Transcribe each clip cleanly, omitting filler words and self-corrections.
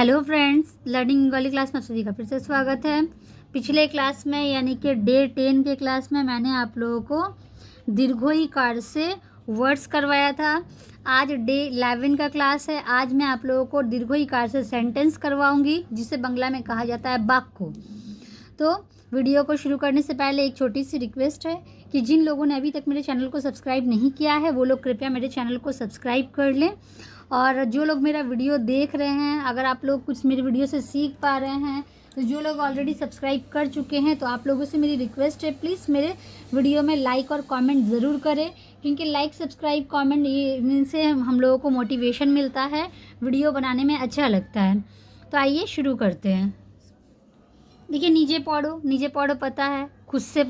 Hello friends, learning वाली class में सभी का फिर से स्वागत है। पिछले क्लास में यानी कि डे 10 के क्लास में मैंने आप लोगों को दीर्घोई कार से वर्ड्स करवाया था। आज डे 11 का क्लास है। आज मैं आप लोगों को दीर्घोई कार से सेंटेंस करवाऊंगी, जिसे बंगला में कहा जाता है वाक्य। तो वीडियो को शुरू करने से पहले एक छोटी सी रिक्वेस्ट है कि जिन लोगों ने अभी तक मेरे चैनल को सब्सक्राइब नहीं किया है वो लोग कृपया मेरे चैनल को सब्सक्राइब कर लें। और जो लोग मेरा वीडियो देख रहे हैं, अगर आप लोग कुछ मेरे वीडियो से सीख पा रहे हैं, तो जो लोग ऑलरेडी सब्सक्राइब कर चुके हैं, तो आप लोगों से मेरी रिक्वेस्ट है, प्लीज़ मेरे वीडियो में लाइक और कमेंट ज़रूर करें, क्योंकि लाइक सब्सक्राइब कमेंट इनसे हम लोगों को मोटिवेशन मिलता है, वीडियो बनाने में अच्छा लगता है। तो आइए शुरू करते हैं। देखिए, नीचे पढ़ो पता है, खुद से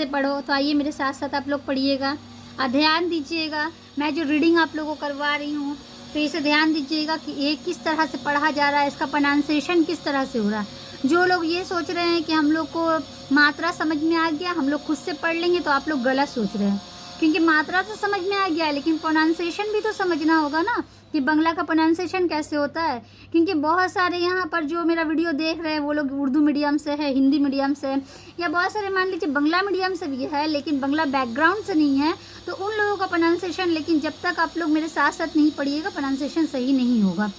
पढ़ो। तो आइए मेरे साथ साथ आप लोग पढ़िएगा और ध्यान दीजिएगा। मैं जो रीडिंग आप लोगों को करवा रही हूँ, तो इसे ध्यान दीजिएगा कि ये किस तरह से पढ़ा जा रहा है, इसका प्रोनाउंसिएशन किस तरह से हो रहा है। जो लोग ये सोच रहे हैं कि हम लोग को मात्रा समझ में आ गया, हम लोग खुद से पढ़ लेंगे, तो आप लोग गलत सोच रहे हैं। क्योंकि मात्रा तो समझ में आ गया है, लेकिन प्रोनाउंसिएशन भी तो समझना होगा ना, कि बंगला का प्रोनाउंसिएशन कैसे होता है। क्योंकि बहुत सारे यहाँ पर जो मेरा वीडियो देख रहे हैं वो लोग उर्दू मीडियम से है, हिंदी मीडियम से, या बहुत सारे मान लीजिए बंगला मीडियम से भी है, लेकिन बंगला बैकग्राउंड से नहीं है। तो उन लोगों का प्रोनाउंसिएशन, लेकिन जब तक आप लोग मेरे साथ साथ नहीं पढ़िएगा, प्रोनाउंसिएशन सही नहीं होगा।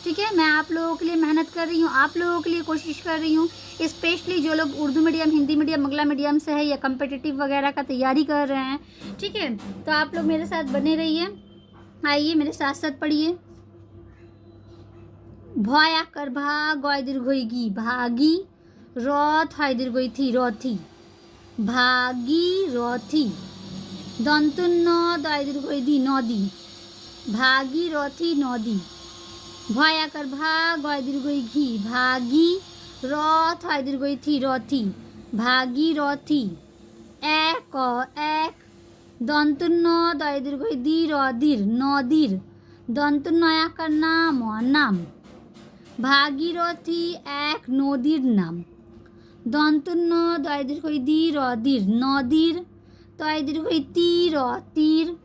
ठीक है, मैं आप लोगों के लिए मेहनत कर रही हूँ, आप लोगों के लिए कोशिश कर रही हूँ। स्पेशली जो लोग उर्दू मीडियम, हिंदी मीडियम, बंगला मीडियम से है, या कम्पिटिटिव वगैरह का तैयारी कर रहे हैं, ठीक है, तो आप लोग मेरे साथ बने रहिए। आइए मेरे साथ साथ पढ़िए। भया कर भा गय दीर्घई भागी, रथ है दीर्घई थी रथी, भागी रथी, दंतुन्न दय दीर्घई दी नदी, भागी रथी नदी। भया कर भा गय दीर्घई घी भागी, रथ है दीर्घई थी रथी, भागी रथी। एक दंतुन्न दय दीर्घई दी रदिर नदीर, दंतुन्न का नाम, भागीरथी एक नदीर नाम। दंतुन्न दय दीर्घई दी रदिर नदीर, तय दीर्घई तीर तीर,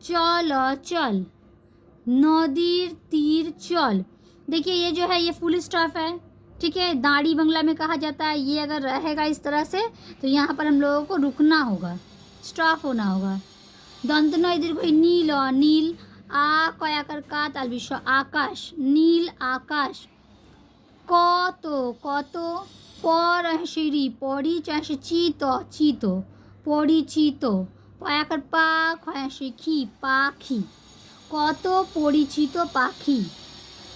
चल नदीर तीर चल। देखिए, ये जो है ये फुल स्टॉप है, ठीक है, दाढ़ी बंगला में कहा जाता है। ये अगर रहेगा इस तरह से, तो यहाँ पर हम लोगों को रुकना होगा, स्टॉप होना होगा। दंतुन्न दीर्घई नील नील, आ कयाकर का ताल विश्व आकाश, नील आकाश। कत पर श्री पड़ी चाहे चीतो पड़ी चीतो, पयाकर पा खया खी पाखी, कत परिचित पाखी।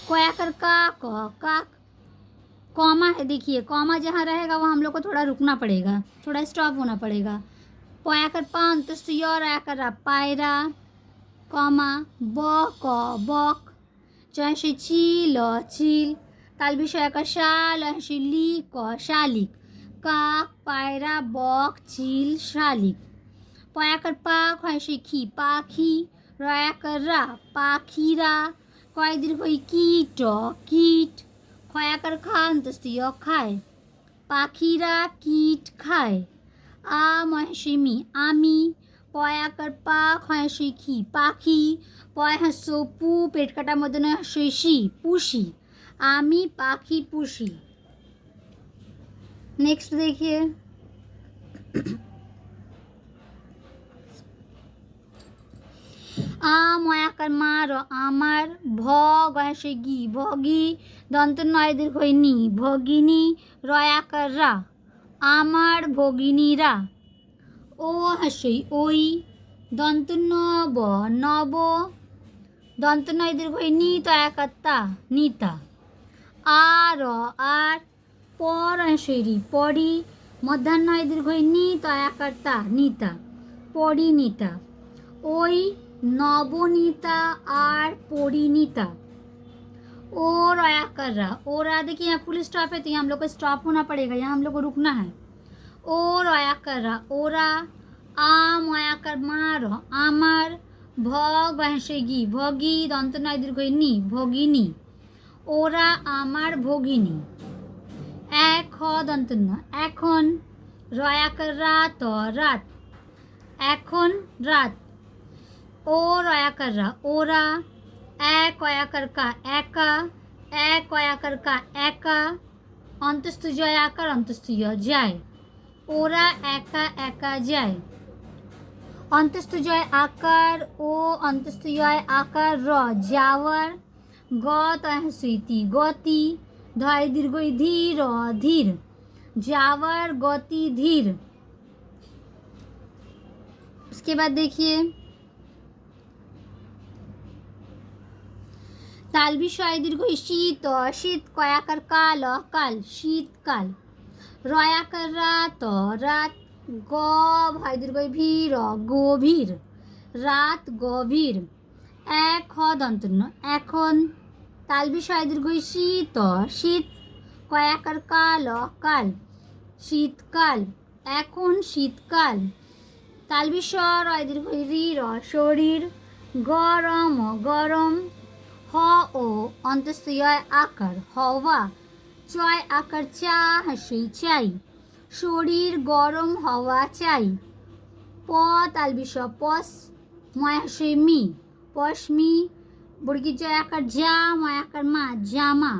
कयाकर काक, कॉमा है, देखिए कॉमा जहाँ रहेगा वहाँ हम लोग को थोड़ा रुकना पड़ेगा, थोड़ा स्टॉप होना पड़ेगा। पयाकर पान तो याकर पायरा, कॉमा बक चाहे चील, ताल विषय का शाल लीक शालिक, काक पायरा बक चील शालिक। पयाकर पाख है खी पाखी, रयाकर रा पाखीरा, कय दीर्घई कीट, खयाकर खान तो खाए, पाखीरा कीट खाए। आ महिषिमी आमी, पयाकर पाख है खी पाखी, पय हसो पू पेट काटा मदन हसी पुशी, आमी पाखी पुशी। नेक्स्ट देखिए। मयाकर मार आमार, गए गी भगी, दंतुन्न दीर्घई नी भगिनी, रयाकर रा आमार भगिनी रा। ओ हसई ओई, दंतुन्न नब, दंतुन्न दीर्घई नी तयाकत्ता नीता। आर पर हसई पड़ी, मध्याह्न दीर्घई नी तयाकर्ता नीता, पड़ी नीता। ओई नवनीता और परिणीता। ओ रया कर रहा, ओ रहा, देखिए यहाँ फुल स्टॉप है, तो यहाँ हम लोग को स्टॉप होना पड़ेगा, यहाँ हम लोग को रुकना है। ओ रया कर रहा ओरा, आ मया कर मार आमार, भगी भगी, दंतुन्न दीर्घई नी भगिनी, ओरा आमार भगिनी। एक दंतुन्न एखन, रया कर रात रात, एखन रात। ओ रया कर रहा ओरा, कयाकर का एका, এক কয়াকার কা, একা, অন্তস্থ জয় আকার, অন্তস্থ য় যায়। ওরা একা একা যায়। অন্তস্থ জয় আকার ও, অন্তস্থ য় আকার র, যাওয়ার। গ তয় সুইতি, গতি। ধয় দীর্ঘই ধীর, ধীর, যাওয়ার गति धीर। उसके बाद देखिए तालबी शय दीर्घ शीत, शीत कयाकर काल, काल, शीतकाल। रयाकर रात, रात। ग भय दीर्घ भीर, गभीर, रात गभीर। एक ख दंत न, এখন। तालबी शय दीर्घ शीत, शीत কয়াকার কাল, কাল, শীতকাল, এখন শীতকাল। তালবি স্বর অয় দীর্ঘ রি র, শরীর। গরম, গরম। হ ও অন্তস্থ য় আকার, হওয়া। চয় আকার চা, হাসি চাই। শরীর গরম হওয়া চাই। প তালবি স, পস ময় হাসি মি, পশমি। বর্গীর জয় আকার যা, ময় আকার মা, জামা।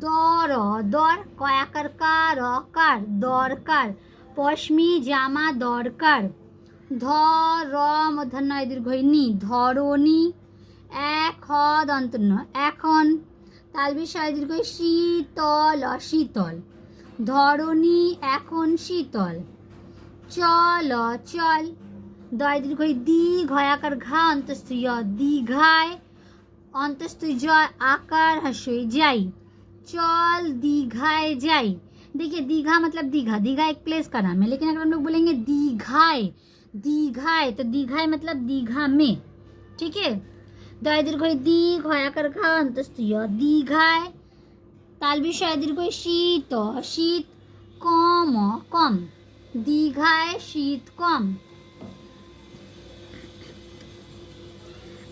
দর, দর কয়াকার কার, কার, দরকার। পশমি জামা দরকার। ধর মধ্যাহ্নয় দীর্ঘই নি, ধরণী। এক হ দন্ত ন, এখন। তালবি শয় দীর্ঘ শীতল, শীতল। ধরণী এখন শীতল। চল, চল। দয় দীর্ঘই দি, ঘয়াকার ঘা, অন্তস্থ য়, দীঘায়। অন্তস্থ জয় আকার, হস্যই যাই। चल दीघाए जाई। देखिए दीघा मतलब दीघा, दीघा एक प्लेस का नाम है, लेकिन अगर हम लोग बोलेंगे दीघाए, दीघाए तो दीघाए मतलब दीघा में। ठीक है। दय दीर्घ दी, घयाकर घा, अंतस्थ य, दीघाए। तालबी शय दीर्घ शीत, शीत कम, कम। दीघाए शीत कम।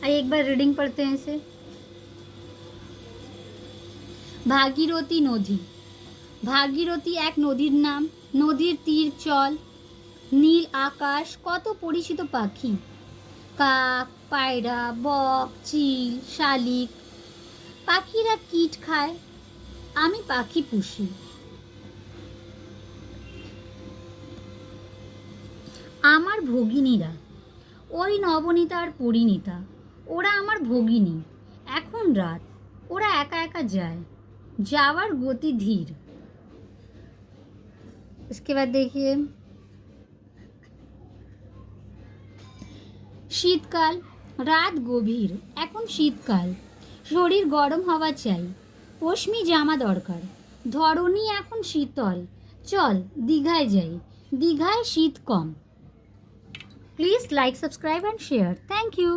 आइए एक बार रीडिंग पढ़ते हैं इसे। ভাগীরথী নদী। ভাগীরথী এক নদীর নাম। নদীর তীর চল, নীল আকাশ, কত পরিচিত পাখি। কাক, পায়রা, বক, চিল, শালিক। পাখিরা কীট খায়, আমি পাখি পুষি। আমার ভগিনীরা, ওই নবনীতা আর পরিণীতা, ওরা আমার ভগিনী। এখন রাত, ওরা একা একা যায়, যাওয়ার গতি ধীর। इसके बाद देखिए শীতকাল, রাত গভীর, এখন শীতকাল। শরীর গরম হওয়া চাই, পশমি জামা দরকার। ধরণী এখন শীতল, চল দীঘায় যাই, দীঘায় শীত কম। Please like, subscribe and share. Thank you.